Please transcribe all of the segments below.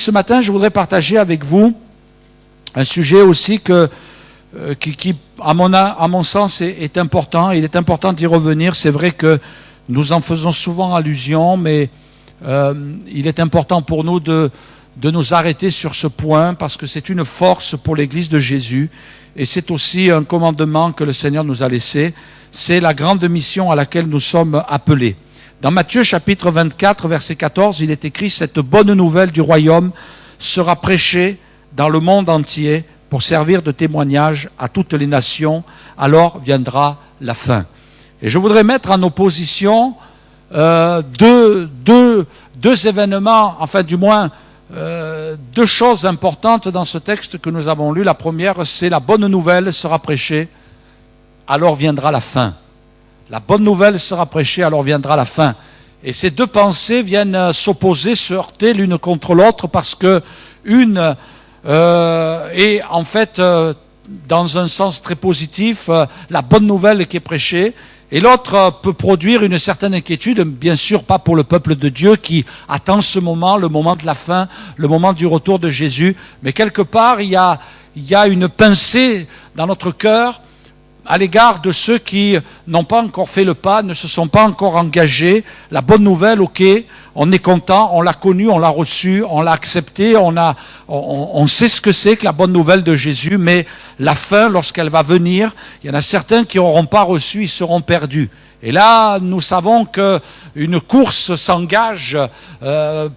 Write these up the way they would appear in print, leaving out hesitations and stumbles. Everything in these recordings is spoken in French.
ce matin, je voudrais partager avec vous un sujet aussi qui à mon sens, est important. Il est important d'y revenir. C'est vrai que nous en faisons souvent allusion, mais il est important pour nous de nous arrêter sur ce point parce que c'est une force pour l'Église de Jésus et c'est aussi un commandement que le Seigneur nous a laissé. C'est la grande mission à laquelle nous sommes appelés. Dans Matthieu chapitre 24, verset 14, il est écrit « Cette bonne nouvelle du royaume sera prêchée dans le monde entier pour servir de témoignage à toutes les nations, alors viendra la fin. » Et je voudrais mettre en opposition deux événements, enfin du moins deux choses importantes dans ce texte que nous avons lu. La première, c'est la bonne nouvelle sera prêchée, alors viendra la fin. La bonne nouvelle sera prêchée, alors viendra la fin. Et ces deux pensées viennent s'opposer, se heurter l'une contre l'autre parce que une est en fait dans un sens très positif, la bonne nouvelle qui est prêchée, et l'autre peut produire une certaine inquiétude, bien sûr pas pour le peuple de Dieu qui attend ce moment, le moment de la fin, le moment du retour de Jésus, mais quelque part il y a une pincée dans notre cœur à l'égard de ceux qui n'ont pas encore fait le pas, ne se sont pas encore engagés. La bonne nouvelle, ok, on est content, on l'a connue, on l'a reçue, on l'a acceptée, on sait ce que c'est que la bonne nouvelle de Jésus, mais la fin, lorsqu'elle va venir, il y en a certains qui n'auront pas reçu, ils seront perdus. Et là, nous savons qu'une course s'engage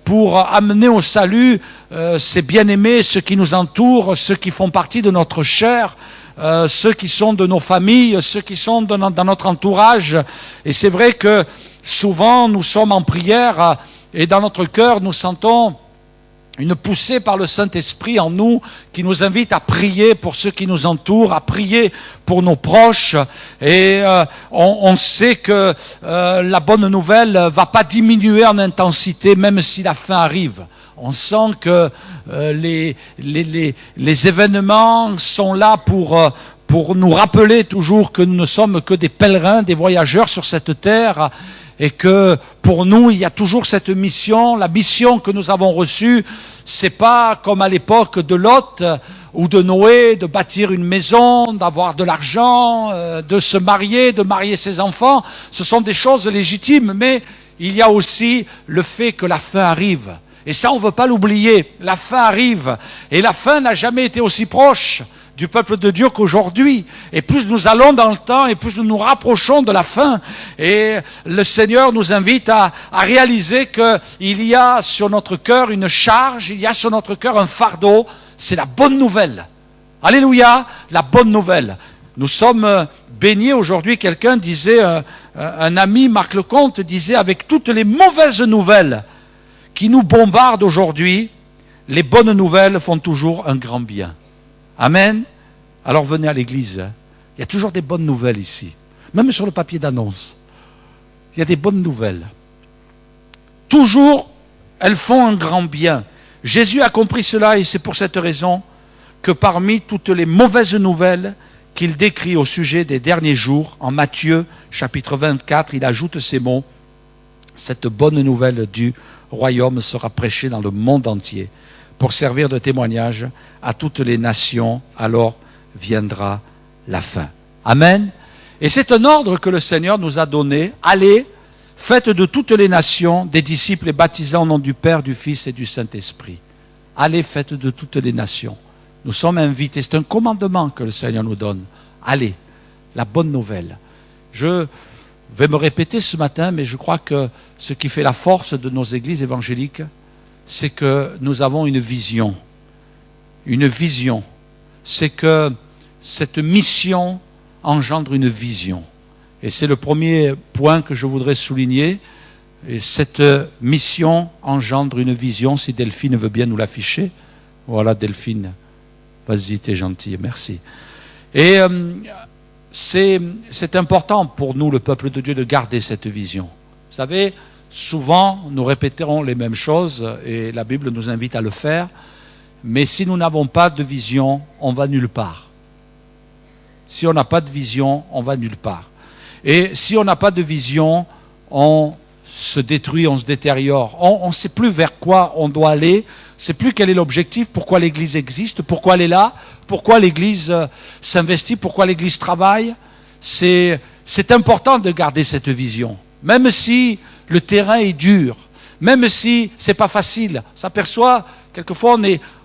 pour amener au salut ces bien-aimés, ceux qui nous entourent, ceux qui font partie de notre chair, ceux qui sont de nos familles, ceux qui sont dans notre entourage. Et c'est vrai que souvent nous sommes en prière et dans notre cœur nous sentons une poussée par le Saint-Esprit en nous qui nous invite à prier pour ceux qui nous entourent, à prier pour nos proches. Et on sait que la bonne nouvelle va pas diminuer en intensité même si la fin arrive. On sent que les événements sont là pour nous rappeler toujours que nous ne sommes que des pèlerins, des voyageurs sur cette terre et que pour nous, il y a toujours cette mission. La mission que nous avons reçue, c'est pas comme à l'époque de Lot ou de Noé, de bâtir une maison, d'avoir de l'argent, de se marier, de marier ses enfants. Ce sont des choses légitimes, mais il y a aussi le fait que la fin arrive. Et ça, on ne veut pas l'oublier. La fin arrive. Et la fin n'a jamais été aussi proche du peuple de Dieu qu'aujourd'hui. Et plus nous allons dans le temps, et plus nous nous rapprochons de la fin. Et le Seigneur nous invite à réaliser qu'il y a sur notre cœur une charge, il y a sur notre cœur un fardeau. C'est la bonne nouvelle. Alléluia, la bonne nouvelle. Nous sommes bénis aujourd'hui. Quelqu'un disait, un ami, Marc Lecomte, disait, avec toutes les mauvaises nouvelles qui nous bombardent aujourd'hui, les bonnes nouvelles font toujours un grand bien. Amen. Alors venez à l'église. Il y a toujours des bonnes nouvelles ici. Même sur le papier d'annonce. Il y a des bonnes nouvelles. Toujours, elles font un grand bien. Jésus a compris cela et c'est pour cette raison que parmi toutes les mauvaises nouvelles qu'il décrit au sujet des derniers jours, en Matthieu chapitre 24, il ajoute ces mots. Cette bonne nouvelle du royaume sera prêchée dans le monde entier pour servir de témoignage à toutes les nations, alors viendra la fin. Amen. Et c'est un ordre que le Seigneur nous a donné. Allez, faites de toutes les nations des disciples et baptisant au nom du Père, du Fils et du Saint-Esprit. Allez, faites de toutes les nations. Nous sommes invités, c'est un commandement que le Seigneur nous donne. Allez, la bonne nouvelle. Je vais me répéter ce matin, mais je crois que ce qui fait la force de nos églises évangéliques, c'est que nous avons une vision. Une vision. C'est que cette mission engendre une vision. Et c'est le premier point que je voudrais souligner. Et cette mission engendre une vision, si Delphine veut bien nous l'afficher. Voilà Delphine, vas-y, t'es gentille, merci. Et c'est important pour nous, le peuple de Dieu, de garder cette vision. Vous savez, souvent, nous répéterons les mêmes choses et la Bible nous invite à le faire, mais si nous n'avons pas de vision, on va nulle part. Si on n'a pas de vision, on va nulle part. Et si on n'a pas de vision, on se détruit, on se détériore. On ne sait plus vers quoi on doit aller, on ne sait plus quel est l'objectif, pourquoi l'Église existe, pourquoi elle est là, pourquoi l'Église s'investit, pourquoi l'Église travaille. C'est important de garder cette vision. Même si le terrain est dur, même si ce n'est pas facile. On s'aperçoit, quelquefois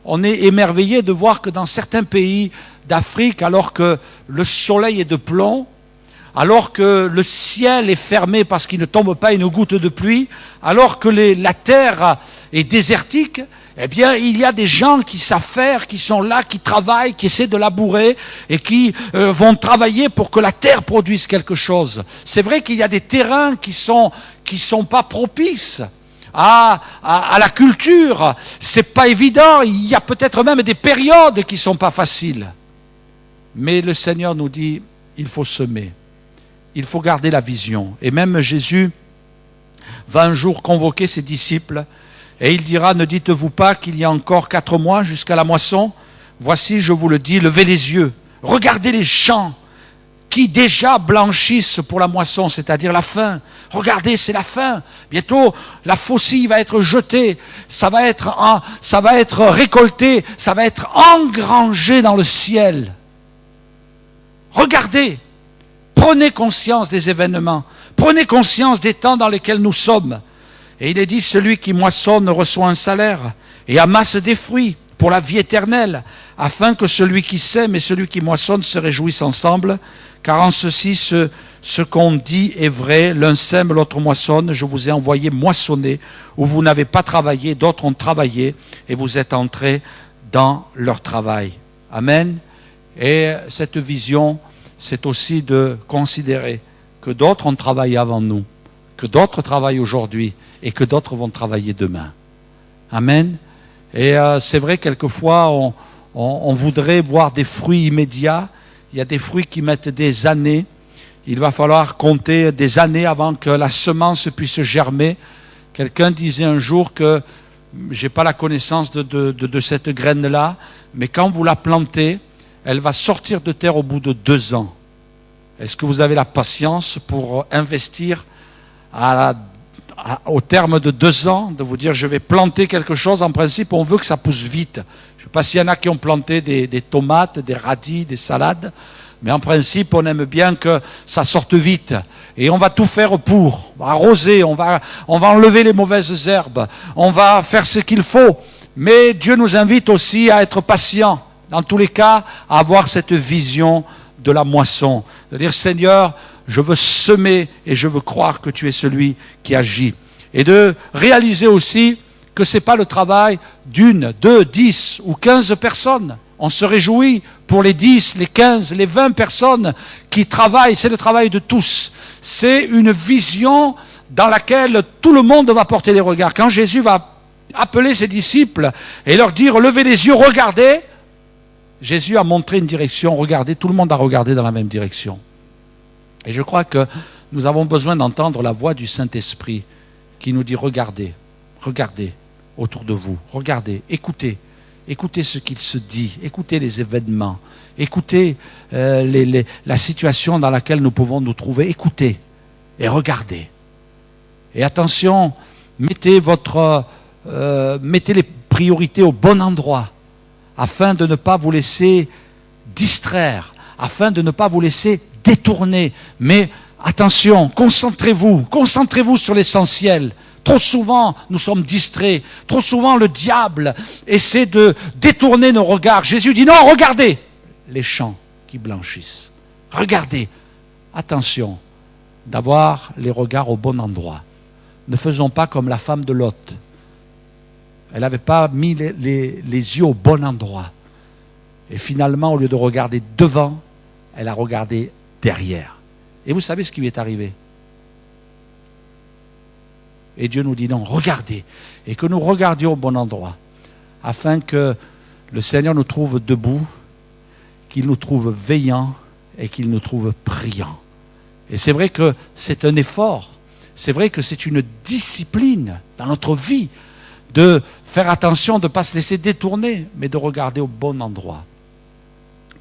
on est émerveillé de voir que dans certains pays d'Afrique, alors que le soleil est de plomb, alors que le ciel est fermé parce qu'il ne tombe pas une goutte de pluie, alors que la terre est désertique, eh bien, il y a des gens qui savent faire, qui sont là, qui travaillent, qui essaient de labourer et qui vont travailler pour que la terre produise quelque chose. C'est vrai qu'il y a des terrains qui sont pas propices à la culture. C'est pas évident. Il y a peut-être même des périodes qui sont pas faciles. Mais le Seigneur nous dit, il faut semer. Il faut garder la vision. Et même Jésus va un jour convoquer ses disciples et il dira, ne dites-vous pas qu'il y a encore 4 mois jusqu'à la moisson? Voici, je vous le dis, levez les yeux, regardez les champs qui déjà blanchissent pour la moisson, c'est-à-dire la fin. Regardez, c'est la fin. Bientôt, la faucille va être jetée, ça va être récolté, ça va être engrangé dans le ciel. Regardez. Prenez conscience des événements, prenez conscience des temps dans lesquels nous sommes. Et il est dit, celui qui moissonne reçoit un salaire et amasse des fruits pour la vie éternelle, afin que celui qui sème et celui qui moissonne se réjouissent ensemble, car en ceci, ce qu'on dit est vrai, l'un sème, l'autre moissonne, je vous ai envoyé moissonner, où vous n'avez pas travaillé, d'autres ont travaillé, et vous êtes entrés dans leur travail. Amen. Et cette vision, c'est aussi de considérer que d'autres ont travaillé avant nous, que d'autres travaillent aujourd'hui et que d'autres vont travailler demain. Amen. Et c'est vrai, quelquefois, on voudrait voir des fruits immédiats. Il y a des fruits qui mettent des années. Il va falloir compter des années avant que la semence puisse germer. Quelqu'un disait un jour que, je n'ai pas la connaissance de cette graine-là, mais quand vous la plantez, elle va sortir de terre au bout de 2 ans. Est-ce que vous avez la patience pour investir au terme de 2 ans, de vous dire je vais planter quelque chose? En principe, on veut que ça pousse vite. Je ne sais pas s'il y en a qui ont planté des tomates, des radis, des salades, mais en principe, on aime bien que ça sorte vite. Et on va tout faire pour. On va arroser, on va enlever les mauvaises herbes, on va faire ce qu'il faut. Mais Dieu nous invite aussi à être patients. Dans tous les cas, à avoir cette vision de la moisson. De dire, Seigneur, je veux semer et je veux croire que tu es celui qui agit. Et de réaliser aussi que ce n'est pas le travail d'1, 2, 10 ou 15 personnes. On se réjouit pour les 10, les 15, les 20 personnes qui travaillent. C'est le travail de tous. C'est une vision dans laquelle tout le monde va porter les regards. Quand Jésus va appeler ses disciples et leur dire, levez les yeux, regardez, Jésus a montré une direction, regardez, tout le monde a regardé dans la même direction. Et je crois que nous avons besoin d'entendre la voix du Saint-Esprit qui nous dit, regardez, regardez autour de vous, regardez, écoutez, écoutez ce qu'il se dit, écoutez les événements, écoutez la situation dans laquelle nous pouvons nous trouver, écoutez et regardez. Et attention, mettez les priorités au bon endroit, afin de ne pas vous laisser distraire, afin de ne pas vous laisser détourner. Mais attention, concentrez-vous sur l'essentiel. Trop souvent, nous sommes distraits. Trop souvent, le diable essaie de détourner nos regards. Jésus dit, non, regardez les champs qui blanchissent. Regardez. Attention d'avoir les regards au bon endroit. Ne faisons pas comme la femme de Lot. Elle n'avait pas mis les yeux au bon endroit. Et finalement, au lieu de regarder devant, elle a regardé derrière. Et vous savez ce qui lui est arrivé? Et Dieu nous dit non, regardez. Et que nous regardions au bon endroit. Afin que le Seigneur nous trouve debout, qu'il nous trouve veillants et qu'il nous trouve priants. Et c'est vrai que c'est un effort. C'est vrai que c'est une discipline dans notre vie de faire attention, de ne pas se laisser détourner, mais de regarder au bon endroit.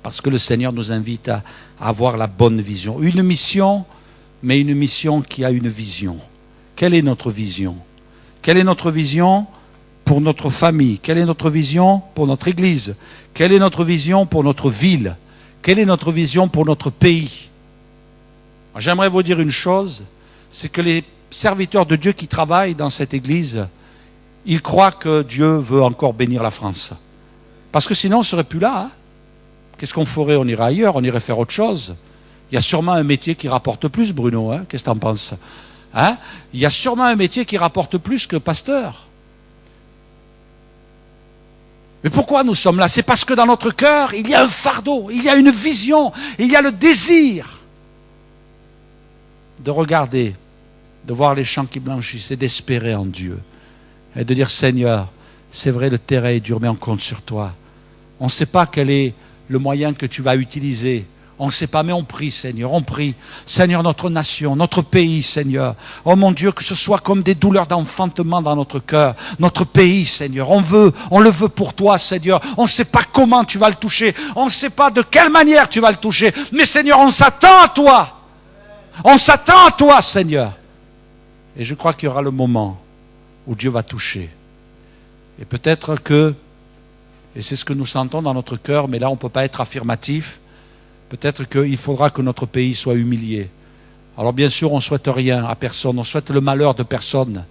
Parce que le Seigneur nous invite à avoir la bonne vision. Une mission, mais une mission qui a une vision. Quelle est notre vision? Quelle est notre vision pour notre famille? Quelle est notre vision pour notre Église? Quelle est notre vision pour notre ville? Quelle est notre vision pour notre pays? J'aimerais vous dire une chose, c'est que les serviteurs de Dieu qui travaillent dans cette Église, ils croient que Dieu veut encore bénir la France. Parce que sinon, on ne serait plus là. Hein? Qu'est-ce qu'on ferait? On irait ailleurs, on irait faire autre chose. Il y a sûrement un métier qui rapporte plus, Bruno. Hein? Qu'est-ce que tu en penses? Hein? Il y a sûrement un métier qui rapporte plus que pasteur. Mais pourquoi nous sommes là? C'est parce que dans notre cœur, il y a un fardeau, il y a une vision, il y a le désir de regarder, de voir les champs qui blanchissent et d'espérer en Dieu. Et de dire, Seigneur, c'est vrai, le terrain est dur, mais on compte sur toi. On ne sait pas quel est le moyen que tu vas utiliser. On ne sait pas, mais on prie, Seigneur, on prie. Seigneur, notre nation, notre pays, Seigneur. Oh mon Dieu, que ce soit comme des douleurs d'enfantement dans notre cœur. Notre pays, Seigneur, on le veut pour toi, Seigneur. On ne sait pas comment tu vas le toucher. On ne sait pas de quelle manière tu vas le toucher. Mais Seigneur, on s'attend à toi. On s'attend à toi, Seigneur. Et je crois qu'il y aura le moment où Dieu va toucher. Et peut-être que, et c'est ce que nous sentons dans notre cœur, mais là on ne peut pas être affirmatif, peut-être qu'il faudra que notre pays soit humilié. Alors bien sûr, on ne souhaite rien à personne, on souhaite le malheur de personne.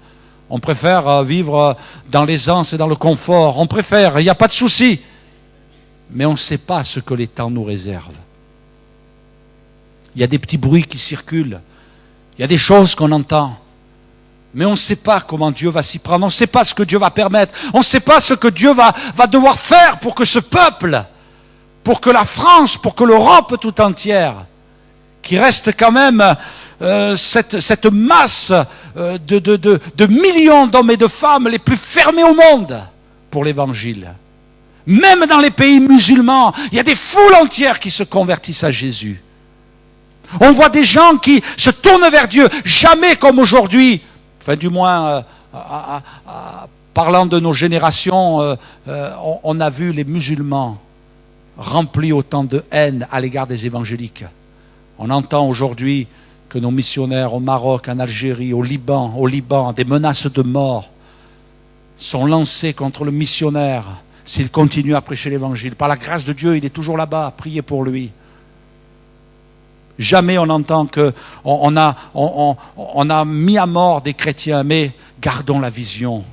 On préfère vivre dans l'aisance et dans le confort, on préfère, il n'y a pas de souci. Mais on ne sait pas ce que les temps nous réservent. Il y a des petits bruits qui circulent, il y a des choses qu'on entend. Mais on ne sait pas comment Dieu va s'y prendre, on ne sait pas ce que Dieu va permettre, on ne sait pas ce que Dieu va devoir faire pour que ce peuple, pour que la France, pour que l'Europe tout entière, qui reste quand même cette masse de millions d'hommes et de femmes les plus fermés au monde pour l'Évangile. Même dans les pays musulmans, il y a des foules entières qui se convertissent à Jésus. On voit des gens qui se tournent vers Dieu, jamais comme aujourd'hui. Enfin, du moins, parlant de nos générations, on a vu les musulmans remplis autant de haine à l'égard des évangéliques. On entend aujourd'hui que nos missionnaires au Maroc, en Algérie, au Liban, des menaces de mort sont lancées contre le missionnaire s'il continue à prêcher l'évangile. Par la grâce de Dieu, il est toujours là-bas, priez pour lui. Jamais on entend qu'on a mis à mort des chrétiens, mais gardons la vision.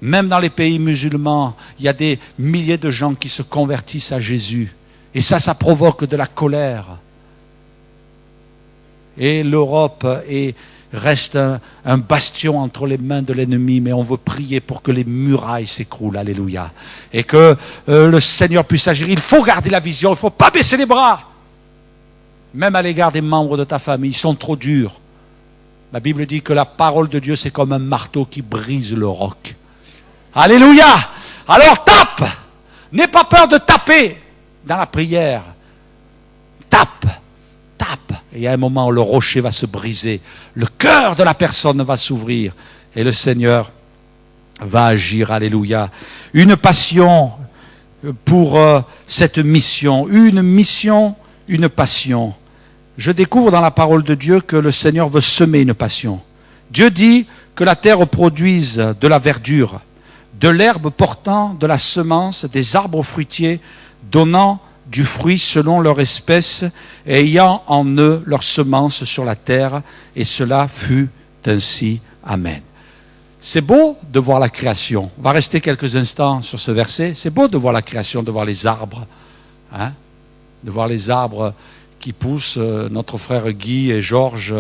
Même dans les pays musulmans, il y a des milliers de gens qui se convertissent à Jésus. Et ça provoque de la colère. Et l'Europe reste un bastion entre les mains de l'ennemi, mais on veut prier pour que les murailles s'écroulent, alléluia. Et que le Seigneur puisse agir. Il faut garder la vision, il ne faut pas baisser les bras. Même à l'égard des membres de ta famille, ils sont trop durs. La Bible dit que la parole de Dieu, c'est comme un marteau qui brise le roc. Alléluia! Alors tape! N'aie pas peur de taper dans la prière. Tape! Tape! Et il y a un moment où le rocher va se briser. Le cœur de la personne va s'ouvrir. Et le Seigneur va agir. Alléluia! Une passion pour cette mission. Une mission, une passion. Je découvre dans la parole de Dieu que le Seigneur veut semer une passion. Dieu dit que la terre produise de la verdure, de l'herbe portant de la semence, des arbres fruitiers donnant du fruit selon leur espèce et ayant en eux leur semence sur la terre. Et cela fut ainsi. Amen. C'est beau de voir la création. On va rester quelques instants sur ce verset. C'est beau de voir la création, de voir les arbres. Hein? De voir les arbres qui poussent. Notre frère Guy et Georges,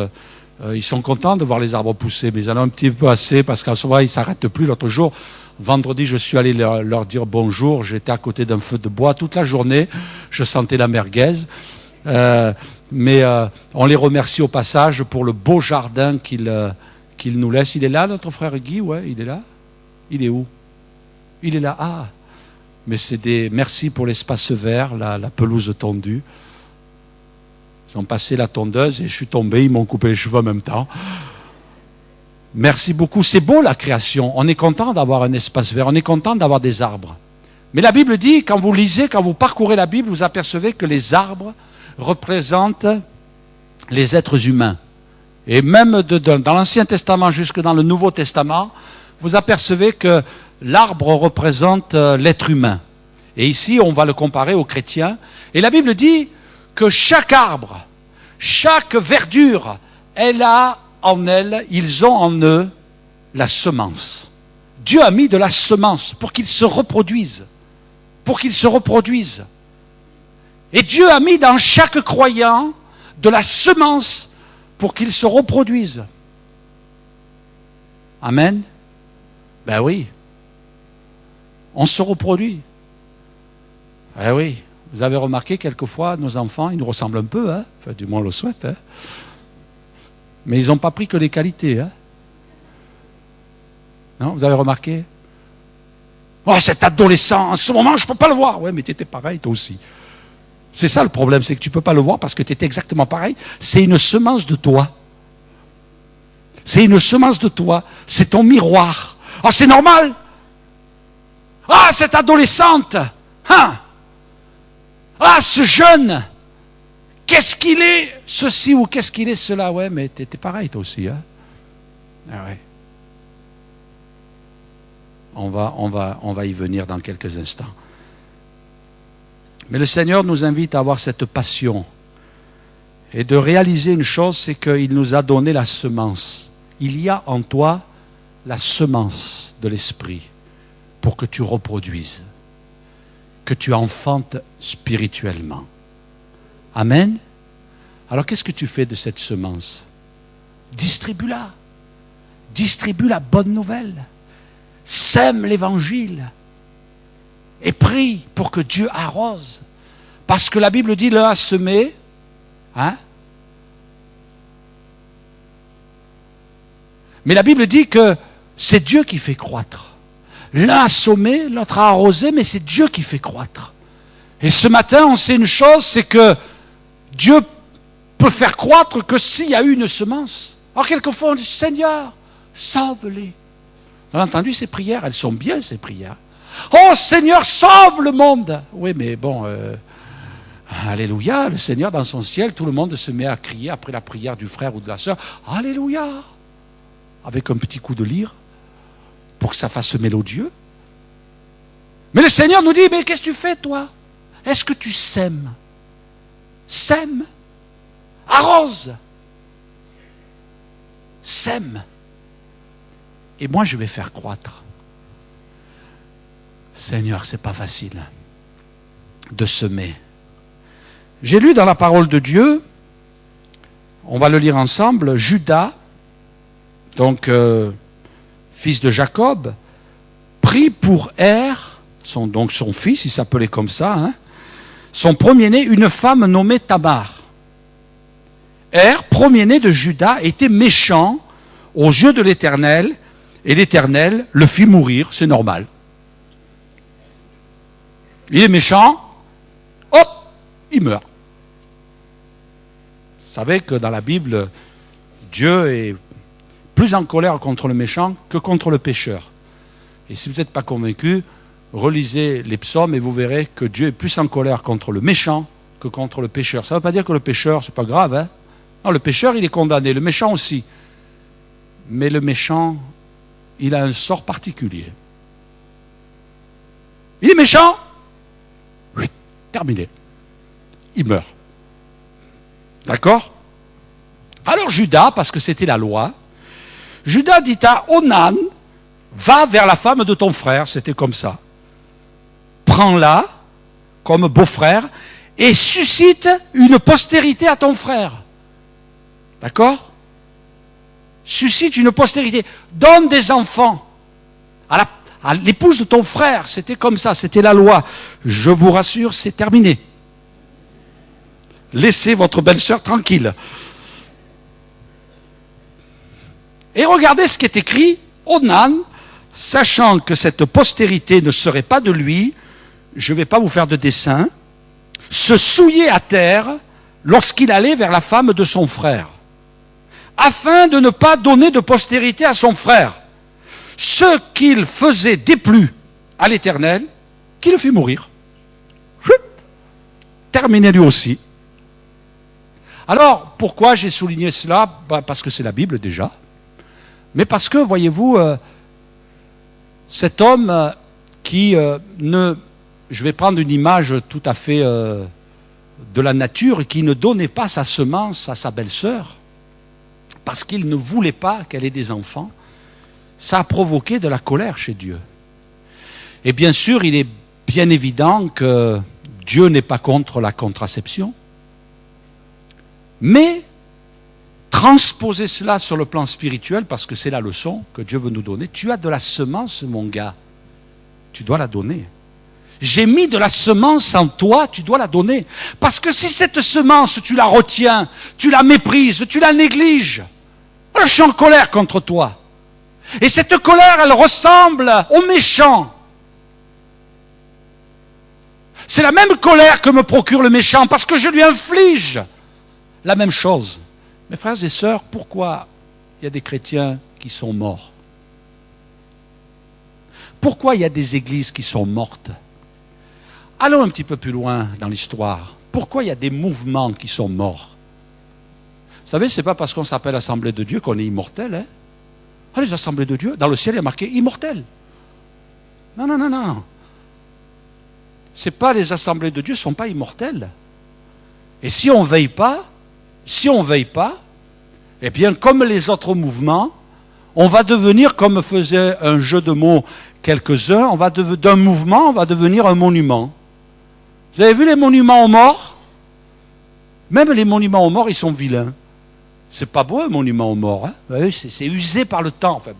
ils sont contents de voir les arbres pousser, mais ils en ont un petit peu assez parce qu'en ce moment, ils ne s'arrêtent plus. L'autre jour, vendredi, je suis allé leur dire bonjour. J'étais à côté d'un feu de bois toute la journée. Je sentais la merguez. Mais on les remercie au passage pour le beau jardin qu'ils nous laissent. Il est là, notre frère Guy? Ouais, il est là. Il est où? Il est là. Ah! Mais merci pour l'espace vert, la pelouse tondue. Ils ont passé la tondeuse et je suis tombé, ils m'ont coupé les cheveux en même temps. Merci beaucoup. C'est beau la création. On est content d'avoir un espace vert, on est content d'avoir des arbres. Mais la Bible dit, quand vous lisez, quand vous parcourez la Bible, vous apercevez que les arbres représentent les êtres humains. Et même dans l'Ancien Testament jusque dans le Nouveau Testament, vous apercevez que l'arbre représente l'être humain. Et ici, on va le comparer aux chrétiens. Et la Bible dit que chaque arbre, chaque verdure, ils ont en eux la semence. Dieu a mis de la semence pour qu'ils se reproduisent. Pour qu'ils se reproduisent. Et Dieu a mis dans chaque croyant de la semence pour qu'ils se reproduisent. Amen. Ben oui. On se reproduit. Eh oui. Vous avez remarqué quelquefois, nos enfants, ils nous ressemblent un peu, hein? Enfin, du moins on le souhaite, hein? Mais ils n'ont pas pris que les qualités, hein? Non, vous avez remarqué? Oh, cet adolescent, en ce moment, je ne peux pas le voir. Ouais, mais tu étais pareil, toi aussi. C'est ça le problème, c'est que tu ne peux pas le voir parce que tu étais exactement pareil. C'est une semence de toi. C'est une semence de toi. C'est ton miroir. Ah, c'est normal. Ah, cette adolescente. Hein? Ah, ce jeune. Qu'est-ce qu'il est ceci ou qu'est-ce qu'il est cela? Ouais, mais tu étais pareil, toi aussi. Hein? Ah ouais. On va y venir dans quelques instants. Mais le Seigneur nous invite à avoir cette passion et de réaliser une chose, c'est qu'il nous a donné la semence. Il y a en toi la semence de l'Esprit pour que tu reproduises, que tu enfantes spirituellement. Amen. Alors qu'est-ce que tu fais de cette semence? Distribue-la. Distribue la bonne nouvelle. Sème l'évangile et prie pour que Dieu arrose. Parce que la Bible dit, l'un a semé, hein? Mais la Bible dit que c'est Dieu qui fait croître. L'un a semé, l'autre a arrosé, mais c'est Dieu qui fait croître. Et ce matin, on sait une chose, c'est que Dieu peut faire croître que s'il y a eu une semence. Alors quelquefois on dit, Seigneur, sauve-les. Vous avez entendu ces prières? Elles sont bien, ces prières. Oh Seigneur, sauve le monde. Oui, mais bon, alléluia, le Seigneur dans son ciel, tout le monde se met à crier après la prière du frère ou de la sœur. Alléluia. Avec un petit coup de lyre, pour que ça fasse mélodieux. Mais le Seigneur nous dit, mais qu'est-ce que tu fais, toi? Est-ce que tu sèmes? Sème. Arrose. Sème. Et moi, je vais faire croître. Seigneur, c'est pas facile de semer. J'ai lu dans la parole de Dieu, on va le lire ensemble, Judas, donc fils de Jacob, prit pour donc son fils, il s'appelait comme ça, hein, son premier-né, une femme nommée Tamar. Premier-né de Judas, était méchant aux yeux de l'Éternel, et l'Éternel le fit mourir, c'est normal. Il est méchant, hop, il meurt. Vous savez que dans la Bible, Dieu est plus en colère contre le méchant que contre le pécheur. Et si vous n'êtes pas convaincu, relisez les psaumes et vous verrez que Dieu est plus en colère contre le méchant que contre le pécheur. Ça ne veut pas dire que le pécheur, c'est pas grave, hein? Non, le pécheur, il est condamné, le méchant aussi. Mais le méchant, il a un sort particulier. Il est méchant, oui, terminé. Il meurt. D'accord? Alors Judas, parce que c'était la loi, Judas dit à Onan, va vers la femme de ton frère, c'était comme ça. Prends-la comme beau-frère et suscite une postérité à ton frère. D'accord? Suscite une postérité. Donne des enfants à l'épouse de ton frère. C'était comme ça, c'était la loi. Je vous rassure, c'est terminé. Laissez votre belle-sœur tranquille. Et regardez ce qui est écrit. Onan, sachant que cette postérité ne serait pas de lui, je ne vais pas vous faire de dessin, se souillait à terre lorsqu'il allait vers la femme de son frère, afin de ne pas donner de postérité à son frère. Ce qu'il faisait déplut à l'Éternel, qui le fit mourir. Terminé lui aussi. Alors, pourquoi j'ai souligné cela? Parce que c'est la Bible déjà. Mais parce que, voyez-vous, cet homme qui ne... Je vais prendre une image tout à fait de la nature, qui ne donnait pas sa semence à sa belle-sœur, parce qu'il ne voulait pas qu'elle ait des enfants, ça a provoqué de la colère chez Dieu. Et bien sûr, il est bien évident que Dieu n'est pas contre la contraception, mais transposer cela sur le plan spirituel, parce que c'est la leçon que Dieu veut nous donner. Tu as de la semence, mon gars, tu dois la donner. J'ai mis de la semence en toi, tu dois la donner. Parce que si cette semence, tu la retiens, tu la méprises, tu la négliges, alors je suis en colère contre toi. Et cette colère, elle ressemble au méchant. C'est la même colère que me procure le méchant, parce que je lui inflige la même chose. Mes frères et sœurs, pourquoi il y a des chrétiens qui sont morts? Pourquoi il y a des églises qui sont mortes? Allons un petit peu plus loin dans l'histoire. Pourquoi il y a des mouvements qui sont morts? Vous savez, ce n'est pas parce qu'on s'appelle Assemblée de Dieu qu'on est immortel. Hein? Ah, les Assemblées de Dieu, dans le ciel, il y a marqué immortel. Non, non, non, non. C'est pas les Assemblées de Dieu ne sont pas immortelles. Et si on ne veille pas, eh bien, comme les autres mouvements, on va devenir, comme faisait un jeu de mots quelques-uns, d'un mouvement, on va devenir un monument. Vous avez vu les monuments aux morts? Même les monuments aux morts, ils sont vilains. C'est pas beau un monument aux morts. Hein? C'est usé par le temps. Enfin,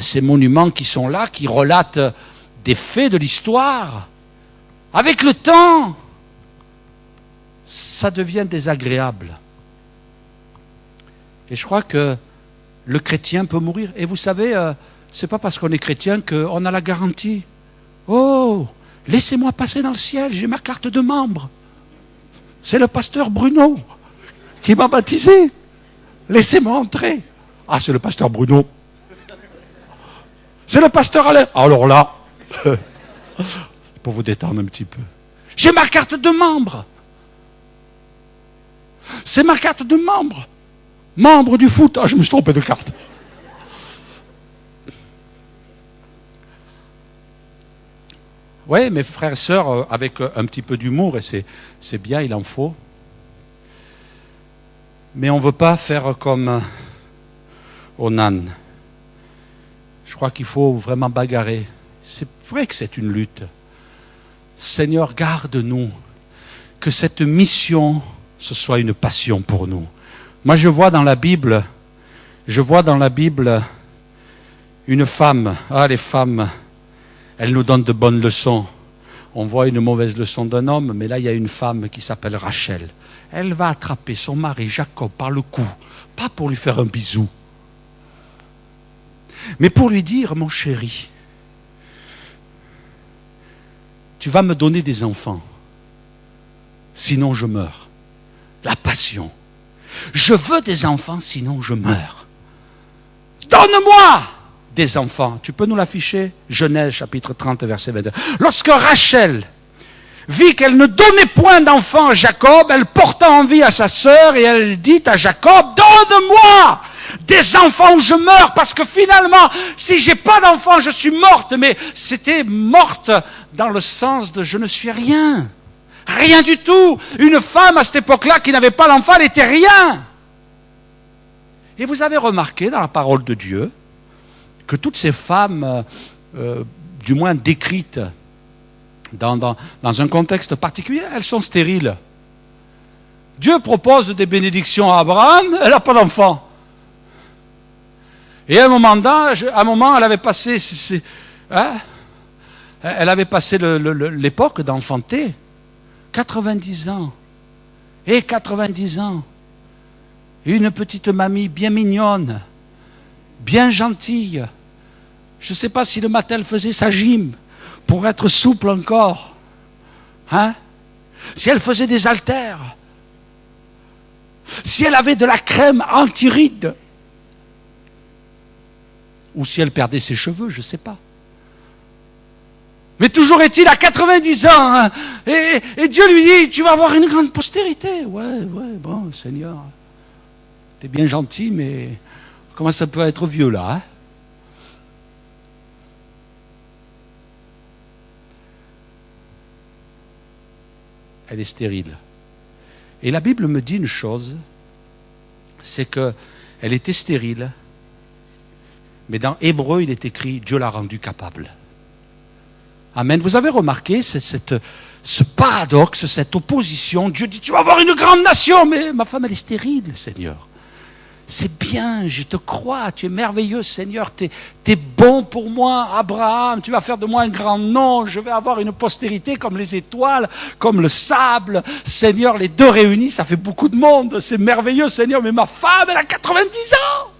ces monuments qui sont là, qui relatent des faits de l'histoire, avec le temps, ça devient désagréable. Et je crois que le chrétien peut mourir. Et vous savez, c'est pas parce qu'on est chrétien qu'on a la garantie. Oh, laissez-moi passer dans le ciel, j'ai ma carte de membre. C'est le pasteur Bruno qui m'a baptisé. Laissez-moi entrer. Ah, c'est le pasteur Bruno. C'est le pasteur Alain. Alors là, pour vous détendre un petit peu. J'ai ma carte de membre. C'est ma carte de membre. Membre du foot. Ah, je me suis trompé de carte. Oui, mes frères et sœurs, avec un petit peu d'humour, et c'est bien, il en faut. Mais on ne veut pas faire comme Onan. Je crois qu'il faut vraiment bagarrer. C'est vrai que c'est une lutte. Seigneur, garde-nous, que cette mission, ce soit une passion pour nous. Moi, je vois dans la Bible une femme. Ah, les femmes, elles nous donnent de bonnes leçons. On voit une mauvaise leçon d'un homme, mais là, il y a une femme qui s'appelle Rachel. Elle va attraper son mari Jacob par le cou, pas pour lui faire un bisou, mais pour lui dire, mon chéri, tu vas me donner des enfants, sinon je meurs. La passion. Je veux des enfants, sinon je meurs. Donne-moi des enfants. Tu peux nous l'afficher? Genèse chapitre 30, verset 22. Lorsque Rachel vit qu'elle ne donnait point d'enfants à Jacob, elle porta envie à sa sœur et elle dit à Jacob, donne-moi des enfants ou je meurs, parce que finalement, si j'ai pas d'enfants, je suis morte. Mais c'était morte dans le sens de je ne suis rien. Rien du tout. Une femme à cette époque-là qui n'avait pas d'enfant, elle n'était rien. Et vous avez remarqué dans la parole de Dieu que toutes ces femmes, du moins décrites dans un contexte particulier, elles sont stériles. Dieu propose des bénédictions à Abraham, elle n'a pas d'enfant. Et à un moment, elle avait passé, elle avait passé l'époque d'enfanter. 90 ans. Et 90 ans. Une petite mamie bien mignonne, bien gentille. Je ne sais pas si le matin elle faisait sa gym pour être souple encore. Hein? Si elle faisait des haltères. Si elle avait de la crème anti-rides. Ou si elle perdait ses cheveux, je ne sais pas. Mais toujours est-il à 90 ans, hein, et Dieu lui dit, tu vas avoir une grande postérité. Ouais, bon, Seigneur, t'es bien gentil, mais comment ça peut être vieux là, hein? Elle est stérile. Et la Bible me dit une chose, c'est qu'elle était stérile, mais dans Hébreu, il est écrit, Dieu l'a rendue capable. Amen. Vous avez remarqué ce paradoxe, cette opposition. Dieu dit, tu vas avoir une grande nation, mais ma femme, elle est stérile, Seigneur. C'est bien, je te crois, tu es merveilleux, Seigneur, tu es bon pour moi, Abraham, tu vas faire de moi un grand nom, je vais avoir une postérité comme les étoiles, comme le sable. Seigneur, les deux réunis, ça fait beaucoup de monde, c'est merveilleux, Seigneur, mais ma femme, elle a 90 ans.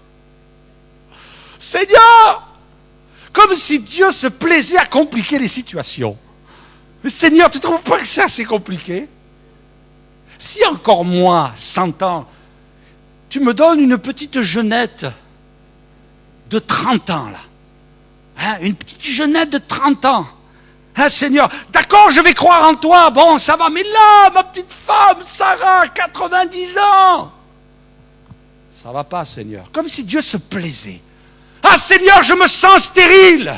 Seigneur, comme si Dieu se plaisait à compliquer les situations. Mais Seigneur, tu ne trouves pas que c'est assez compliqué? Si encore moi, 100 ans, tu me donnes une petite jeunette de 30 ans, là. Hein, une petite jeunette de 30 ans. Hein, Seigneur, d'accord, je vais croire en toi, bon, ça va, mais là, ma petite femme, Sarah, 90 ans. Ça va pas, Seigneur. Comme si Dieu se plaisait. Ah, Seigneur, je me sens stérile.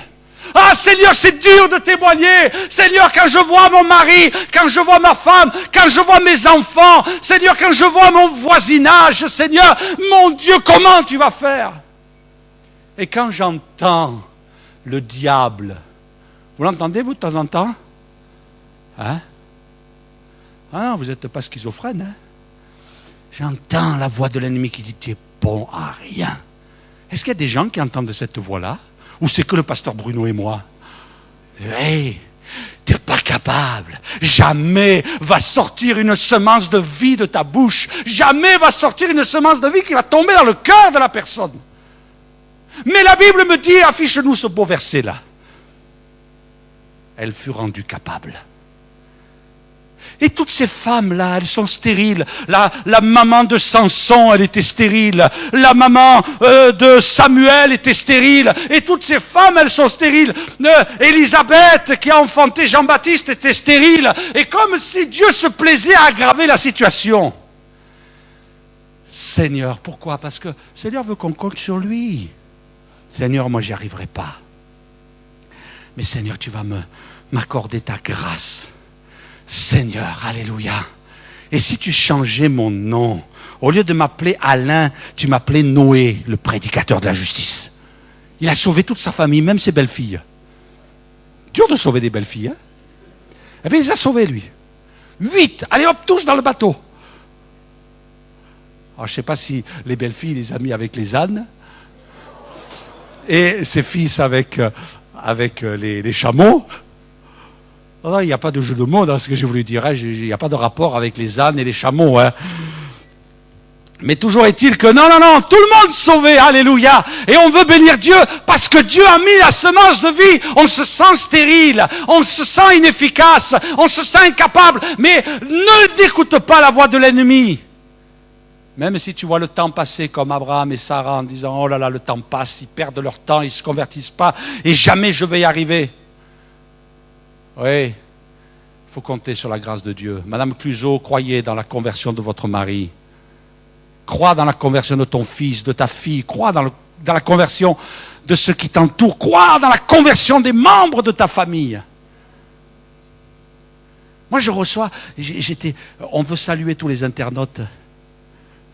Ah, Seigneur, c'est dur de témoigner. Seigneur, quand je vois mon mari, quand je vois ma femme, quand je vois mes enfants, Seigneur, quand je vois mon voisinage, Seigneur, mon Dieu, comment tu vas faire? Et quand j'entends le diable, vous l'entendez, vous, de temps en temps? Hein? Ah, vous n'êtes pas schizophrène, hein? J'entends la voix de l'ennemi qui dit, tu es bon à rien. Est-ce qu'il y a des gens qui entendent cette voix-là? Ou c'est que le pasteur Bruno et moi? Hey, tu n'es pas capable. Jamais va sortir une semence de vie de ta bouche. Jamais va sortir une semence de vie qui va tomber dans le cœur de la personne. Mais la Bible me dit, affiche-nous ce beau verset-là. Elle fut rendue capable. Et toutes ces femmes-là, elles sont stériles. La maman de Samson, elle était stérile. La maman de Samuel était stérile. Et toutes ces femmes, elles sont stériles. Élisabeth, qui a enfanté Jean-Baptiste, était stérile. Et comme si Dieu se plaisait à aggraver la situation. Seigneur, pourquoi? Parce que Seigneur veut qu'on compte sur lui. Seigneur, moi, j'y arriverai pas. Mais Seigneur, tu vas m'accorder ta grâce. Seigneur, alléluia. Et si tu changeais mon nom, au lieu de m'appeler Alain, tu m'appelais Noé, le prédicateur de la justice. Il a sauvé toute sa famille, même ses belles-filles. Dur de sauver des belles-filles, hein? Eh bien, il les a sauvées, lui. 8, allez hop, tous dans le bateau. Alors, je ne sais pas si les belles-filles les a mis avec les ânes, et ses fils avec les chameaux. Oh, il n'y a pas de jeu de mots dans ce que je voulais dire. Hein. Il n'y a pas de rapport avec les ânes et les chameaux. Hein. Mais toujours est-il que non, tout le monde sauvé, alléluia. Et on veut bénir Dieu parce que Dieu a mis la semence de vie. On se sent stérile, on se sent inefficace, on se sent incapable. Mais ne n'écoute pas la voix de l'ennemi. Même si tu vois le temps passer comme Abraham et Sarah en disant, oh là là, le temps passe, ils perdent leur temps, ils ne se convertissent pas et jamais je vais y arriver. Oui, il faut compter sur la grâce de Dieu. Madame Cluzot, croyez dans la conversion de votre mari. Crois dans la conversion de ton fils, de ta fille. Crois dans la conversion de ceux qui t'entourent. Crois dans la conversion des membres de ta famille. Moi, je reçois, on veut saluer tous les internautes. Vous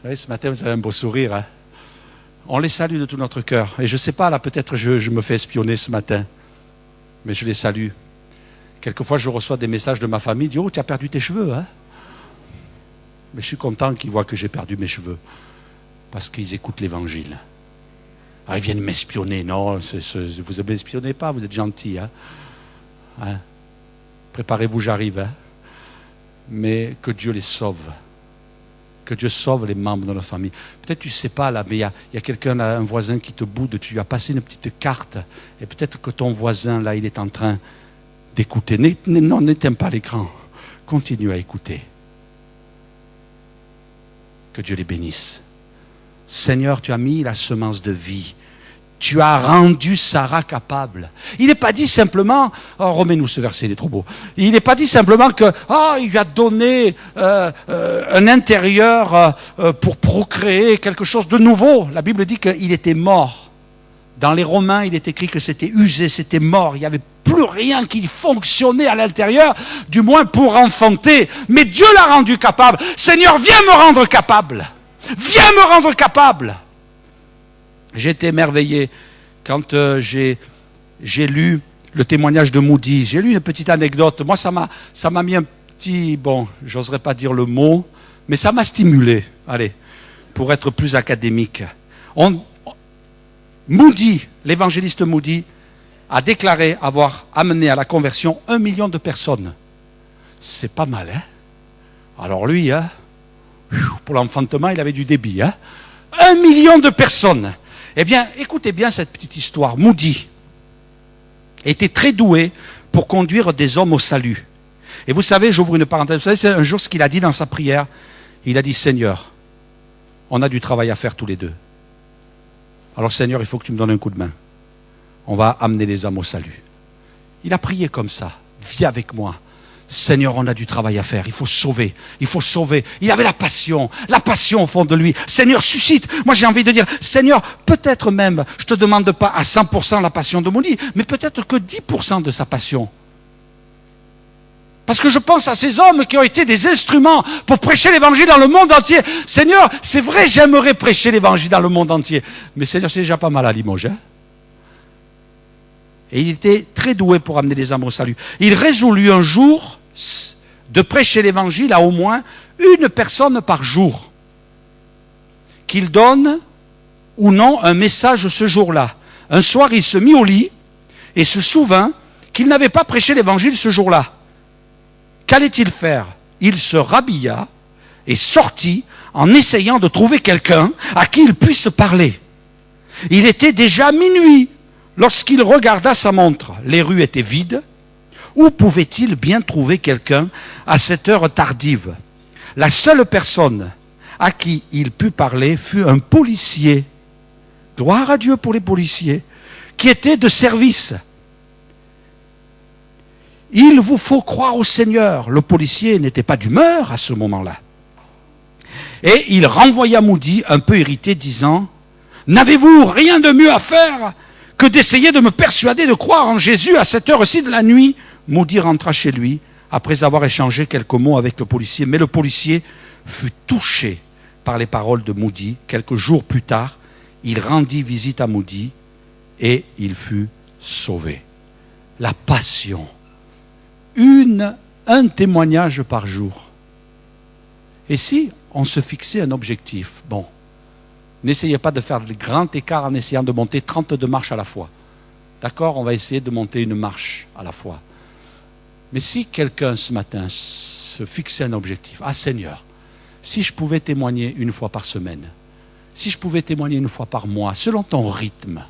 voyez, ce matin, vous avez un beau sourire. Hein? On les salue de tout notre cœur. Et je ne sais pas, là, peut-être je me fais espionner ce matin. Mais je les salue. Quelquefois, je reçois des messages de ma famille, disent « Oh, tu as perdu tes cheveux, hein ?» Mais je suis content qu'ils voient que j'ai perdu mes cheveux, parce qu'ils écoutent l'Évangile. Alors, ils viennent m'espionner. Non, vous ne m'espionnez pas, vous êtes gentils. Hein? Préparez-vous, j'arrive. Hein? Mais que Dieu les sauve. Que Dieu sauve les membres de la famille. Peut-être tu ne sais pas, là, mais il y a quelqu'un, là, un voisin qui te boude, tu lui as passé une petite carte, et peut-être que ton voisin, là, il est en train d'écouter. Non, n'éteins pas l'écran. Continue à écouter. Que Dieu les bénisse. Seigneur, tu as mis la semence de vie. tu as rendu Sarah capable. Il n'est pas dit simplement, oh, remets-nous ce verset, il est trop beau. Il n'est pas dit simplement que, il lui a donné un intérieur pour procréer quelque chose de nouveau. La Bible dit qu'il était mort. Dans les Romains, il est écrit que c'était usé, c'était mort. Il n'y avait plus rien qui fonctionnait à l'intérieur, du moins pour enfanter. Mais Dieu l'a rendu capable. Seigneur, viens me rendre capable. Viens me rendre capable. J'ai été émerveillé quand j'ai lu le témoignage de Moody. J'ai lu une petite anecdote. Moi, ça m'a mis un petit, j'oserais pas dire le mot, mais ça m'a stimulé, allez, pour être plus académique. Moody, l'évangéliste Moody, a déclaré avoir amené à la conversion 1 million de personnes. C'est pas mal, hein? Alors lui, pour l'enfantement, il avait du débit, hein? 1 million de personnes. Eh bien, écoutez bien cette petite histoire. Moody était très doué pour conduire des hommes au salut. Et vous savez, j'ouvre une parenthèse, vous savez, c'est un jour ce qu'il a dit dans sa prière. Il a dit, Seigneur, on a du travail à faire tous les deux. Alors Seigneur, il faut que tu me donnes un coup de main. On va amener les âmes au salut. Il a prié comme ça. Viens avec moi. Seigneur, on a du travail à faire. Il faut sauver. Il faut sauver. Il avait la passion au fond de lui. Seigneur, suscite. Moi, j'ai envie de dire, Seigneur, peut-être même, je te demande pas à 100% la passion de Moody, mais peut-être que 10% de sa passion. Parce que je pense à ces hommes qui ont été des instruments pour prêcher l'évangile dans le monde entier. Seigneur, c'est vrai, j'aimerais prêcher l'évangile dans le monde entier. Mais Seigneur, c'est déjà pas mal à Limoges. Hein? Et il était très doué pour amener les âmes au salut. Il résolut un jour de prêcher l'évangile à au moins une personne par jour. Qu'il donne ou non un message ce jour-là. Un soir, il se mit au lit et se souvint qu'il n'avait pas prêché l'évangile ce jour-là. Qu'allait-il faire? Il se rhabilla et sortit en essayant de trouver quelqu'un à qui il puisse parler. Il était déjà minuit lorsqu'il regarda sa montre. Les rues étaient vides. Où pouvait-il bien trouver quelqu'un à cette heure tardive? La seule personne à qui il put parler fut un policier. Gloire à Dieu pour les policiers, qui était de service. Il vous faut croire au Seigneur. Le policier n'était pas d'humeur à ce moment-là. Et il renvoya Moody un peu irrité, disant, « N'avez-vous rien de mieux à faire que d'essayer de me persuader de croire en Jésus à cette heure-ci de la nuit ?» Moody rentra chez lui, après avoir échangé quelques mots avec le policier. Mais le policier fut touché par les paroles de Moody. Quelques jours plus tard, il rendit visite à Moody et il fut sauvé. La passion. Un témoignage par jour. Et si on se fixait un objectif, n'essayez pas de faire de grands écarts en essayant de monter 32 marches à la fois. D'accord, on va essayer de monter une marche à la fois. Mais si quelqu'un ce matin se fixait un objectif, Seigneur, si je pouvais témoigner une fois par semaine, si je pouvais témoigner une fois par mois, selon ton rythme.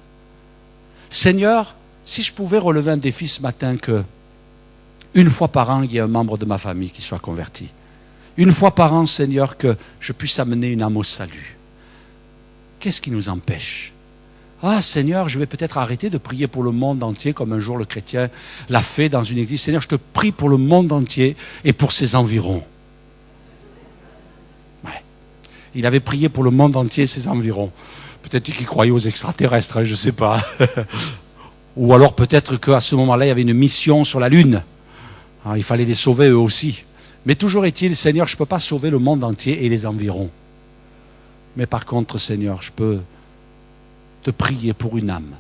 Seigneur, si je pouvais relever un défi ce matin que une fois par an, il y a un membre de ma famille qui soit converti. Une fois par an, Seigneur, que je puisse amener une âme au salut. Qu'est-ce qui nous empêche? Seigneur, je vais peut-être arrêter de prier pour le monde entier, comme un jour le chrétien l'a fait dans une église. Seigneur, je te prie pour le monde entier et pour ses environs. Ouais. Il avait prié pour le monde entier et ses environs. Peut-être qu'il croyait aux extraterrestres, je ne sais pas. Ou alors peut-être qu'à ce moment-là, il y avait une mission sur la Lune. Il fallait les sauver eux aussi. Mais toujours est-il, Seigneur, je ne peux pas sauver le monde entier et les environs. Mais par contre, Seigneur, je peux te prier pour une âme.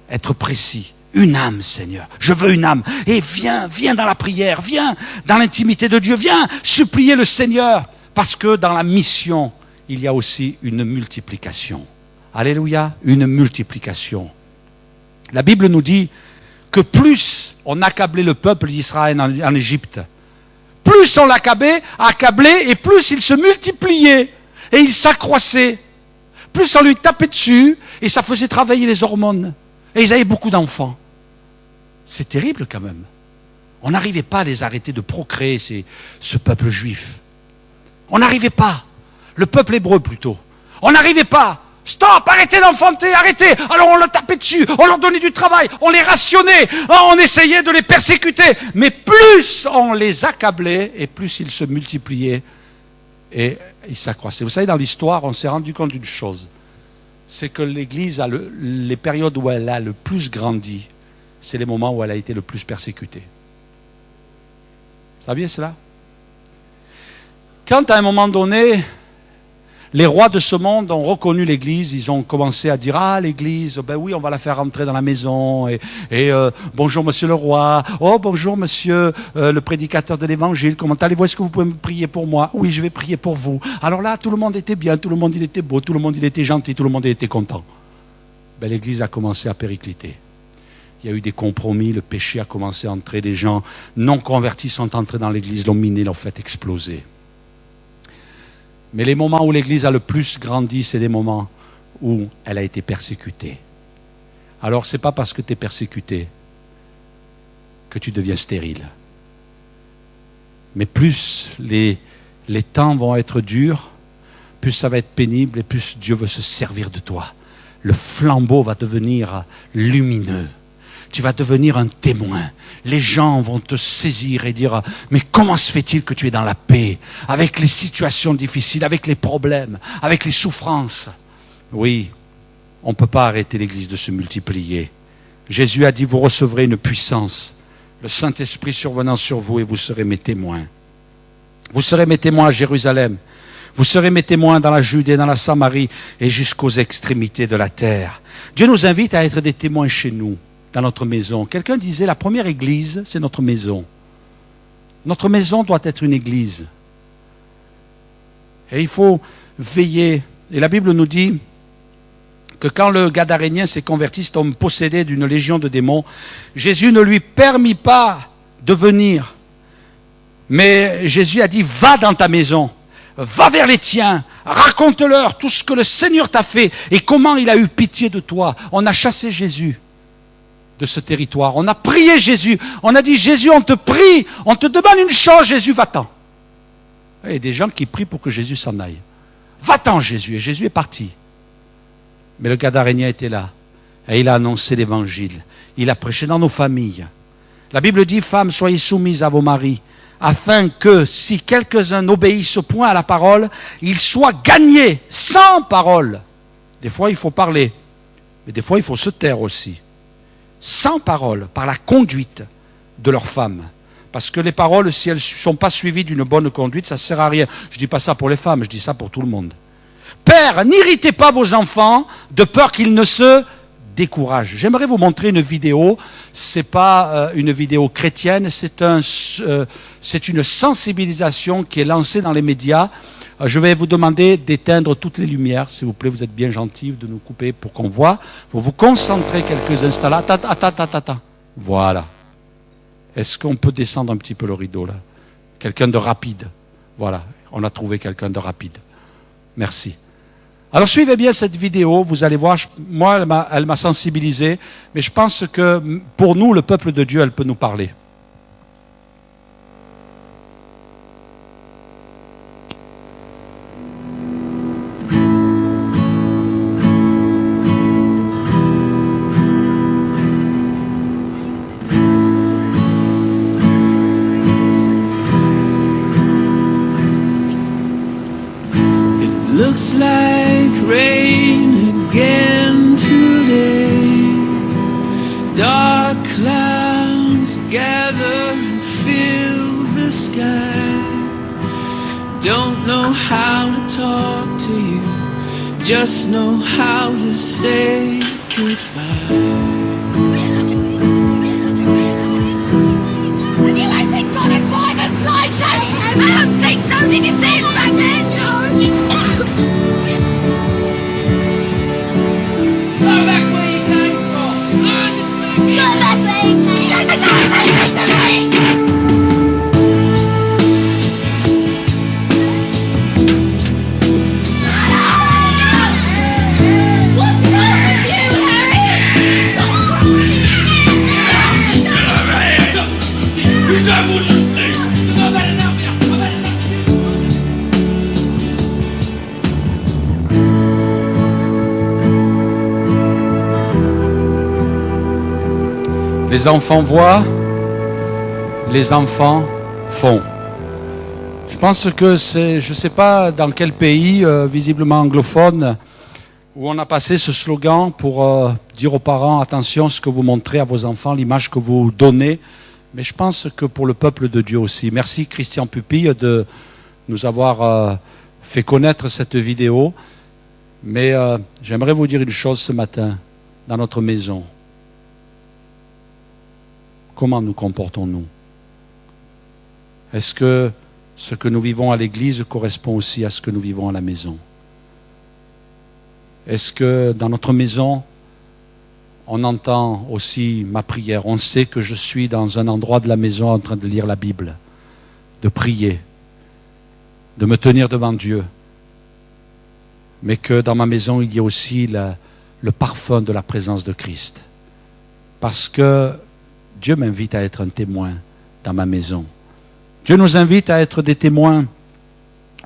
Être précis. Une âme, Seigneur. Je veux une âme. Et viens dans la prière. Viens dans l'intimité de Dieu. Viens supplier le Seigneur. Parce que dans la mission, il y a aussi une multiplication. Alléluia, une multiplication. La Bible nous dit que plus on accablait le peuple d'Israël en Égypte, plus on l'accablait, et plus il se multipliait et il s'accroissait. Plus on lui tapait dessus et ça faisait travailler les hormones. Et ils avaient beaucoup d'enfants. C'est terrible quand même. On n'arrivait pas à les arrêter de procréer, ce peuple juif. On n'arrivait pas. Le peuple hébreu plutôt. On n'arrivait pas Stop, arrêtez d'enfanter, arrêtez. Alors on leur tapait dessus, on leur donnait du travail, on les rationnait, on essayait de les persécuter. Mais plus on les accablait et plus ils se multipliaient et ils s'accroissaient. Vous savez, dans l'histoire, on s'est rendu compte d'une chose. C'est que l'Église, les périodes où elle a le plus grandi, c'est les moments où elle a été le plus persécutée. Vous saviez cela? Quand à un moment donné, les rois de ce monde ont reconnu l'Église, ils ont commencé à dire « Ah, l'Église, ben oui, on va la faire rentrer dans la maison. Et bonjour, monsieur le roi. Oh, bonjour, monsieur le prédicateur de l'Évangile. Comment allez-vous? Est-ce que vous pouvez me prier pour moi? Oui, je vais prier pour vous. » Alors là, tout le monde était bien, tout le monde il était beau, tout le monde il était gentil, tout le monde il était content. Ben, l'Église a commencé à péricliter. Il y a eu des compromis, le péché a commencé à entrer, des gens non convertis sont entrés dans l'Église, l'ont miné, l'ont fait exploser. Mais les moments où l'Église a le plus grandi, c'est les moments où elle a été persécutée. Alors, ce n'est pas parce que tu es persécuté que tu deviens stérile. Mais plus les temps vont être durs, plus ça va être pénible et plus Dieu veut se servir de toi. Le flambeau va devenir lumineux. Tu vas devenir un témoin. Les gens vont te saisir et dire « Mais comment se fait-il que tu es dans la paix, avec les situations difficiles, avec les problèmes, avec les souffrances ?» Oui, on ne peut pas arrêter l'Église de se multiplier. Jésus a dit « Vous recevrez une puissance, le Saint-Esprit survenant sur vous et vous serez mes témoins. Vous serez mes témoins à Jérusalem. Vous serez mes témoins dans la Judée, dans la Samarie et jusqu'aux extrémités de la terre. » Dieu nous invite à être des témoins chez nous, dans notre maison. Quelqu'un disait, la première église, c'est notre maison. Notre maison doit être une église. Et il faut veiller. Et la Bible nous dit que quand le Gadarénien s'est converti, cet homme possédé d'une légion de démons, Jésus ne lui permit pas de venir. Mais Jésus a dit, va dans ta maison, va vers les tiens, raconte-leur tout ce que le Seigneur t'a fait et comment il a eu pitié de toi. On a chassé Jésus de ce territoire. On a prié Jésus. On a dit, Jésus, on te prie, on te demande une chose, Jésus, va-t'en. Il y a des gens qui prient pour que Jésus s'en aille. Va-t'en, Jésus. Et Jésus est parti. Mais le Gadarénien était là. Et il a annoncé l'évangile. Il a prêché dans nos familles. La Bible dit, femmes, soyez soumises à vos maris, afin que, si quelques-uns obéissent au point à la parole, ils soient gagnés sans parole. Des fois, il faut parler. Mais des fois, il faut se taire aussi. Sans parole, par la conduite de leurs femmes. Parce que les paroles, si elles ne sont pas suivies d'une bonne conduite, ça ne sert à rien. Je ne dis pas ça pour les femmes, je dis ça pour tout le monde. Père, n'irritez pas vos enfants de peur qu'ils ne se découragent. J'aimerais vous montrer une vidéo. Ce n'est pas une vidéo chrétienne, c'est une sensibilisation qui est lancée dans les médias. Je vais vous demander d'éteindre toutes les lumières, s'il vous plaît, vous êtes bien gentils de nous couper pour qu'on voit. Vous vous concentrez quelques instants là. Attends. Voilà. Est-ce qu'on peut descendre un petit peu le rideau là? Quelqu'un de rapide. Voilà, on a trouvé quelqu'un de rapide. Merci. Alors suivez bien cette vidéo, vous allez voir, moi elle m'a sensibilisé, mais je pense que pour nous, le peuple de Dieu, elle peut nous parler. Looks like rain again today. Dark clouds gather and fill the sky. Don't know how to talk to you, just know how to say goodbye. Would you guys think God had 5 as lives? I don't think so. Did you see it back there, George? Go back where you came from. Learn this language. Go back where you came from. You're the guy to me. What's wrong with you, Harry? Les enfants voient, les enfants font. Je pense que c'est, je ne sais pas dans quel pays, visiblement anglophone, où on a passé ce slogan pour dire aux parents, attention ce que vous montrez à vos enfants, l'image que vous donnez. Mais je pense que pour le peuple de Dieu aussi. Merci Christian Pupille de nous avoir fait connaître cette vidéo. Mais j'aimerais vous dire une chose ce matin, dans notre maison. Comment nous comportons-nous? Est-ce que ce que nous vivons à l'église correspond aussi à ce que nous vivons à la maison? Est-ce que dans notre maison, on entend aussi ma prière? On sait que je suis dans un endroit de la maison en train de lire la Bible, de prier, de me tenir devant Dieu. Mais que dans ma maison, il y a aussi le parfum de la présence de Christ. Parce que Dieu m'invite à être un témoin dans ma maison. Dieu nous invite à être des témoins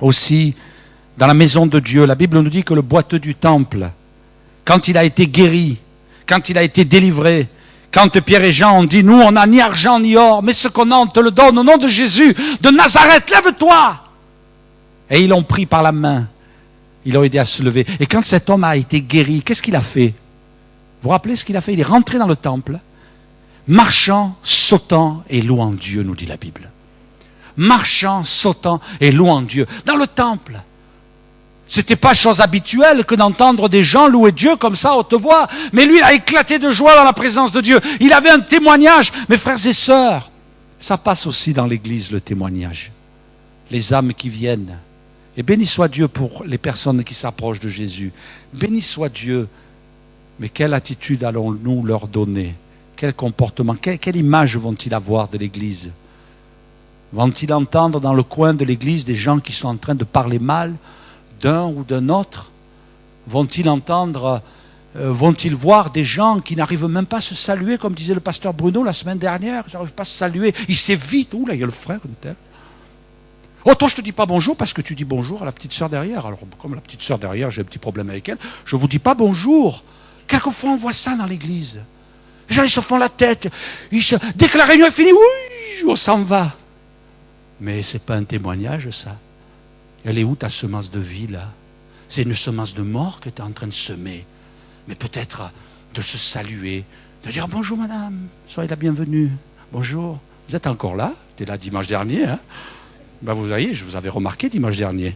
aussi dans la maison de Dieu. La Bible nous dit que le boiteux du temple, quand il a été guéri, quand il a été délivré, quand Pierre et Jean ont dit, nous on n'a ni argent ni or, mais ce qu'on a on te le donne au nom de Jésus, de Nazareth, lève-toi. Et ils l'ont pris par la main, ils l'ont aidé à se lever. Et quand cet homme a été guéri, qu'est-ce qu'il a fait? Vous vous rappelez ce qu'il a fait? Il est rentré dans le temple, marchant, sautant et louant Dieu, nous dit la Bible. Marchant, sautant et louant Dieu. Dans le temple. C'était pas chose habituelle que d'entendre des gens louer Dieu comme ça à haute voix. Mais lui, il a éclaté de joie dans la présence de Dieu. Il avait un témoignage. Mes frères et sœurs, ça passe aussi dans l'église, le témoignage. Les âmes qui viennent. Et béni soit Dieu pour les personnes qui s'approchent de Jésus. Béni soit Dieu. Mais quelle attitude allons-nous leur donner? Quel comportement, quelle image vont-ils avoir de l'église? Vont-ils entendre dans le coin de l'église des gens qui sont en train de parler mal d'un ou d'un autre? Vont-ils entendre, vont-ils voir des gens qui n'arrivent même pas à se saluer, comme disait le pasteur Bruno la semaine dernière? Ils n'arrivent pas à se saluer. Il s'évite. Ouh là, il y a le frère comme tel. Oh, toi, je ne te dis pas bonjour parce que tu dis bonjour à la petite sœur derrière. Alors, comme la petite sœur derrière, j'ai un petit problème avec elle, je ne vous dis pas bonjour. Quelquefois, on voit ça dans l'église. Les gens, ils se font la tête. Dès que la réunion est finie, oui, on s'en va. Mais ce n'est pas un témoignage, ça. Elle est où ta semence de vie, là? C'est une semence de mort que tu es en train de semer. Mais peut-être de se saluer, de dire bonjour madame, soyez la bienvenue. Bonjour, vous êtes encore là? Tu es là dimanche dernier, hein? Ben vous voyez, je vous avais remarqué dimanche dernier.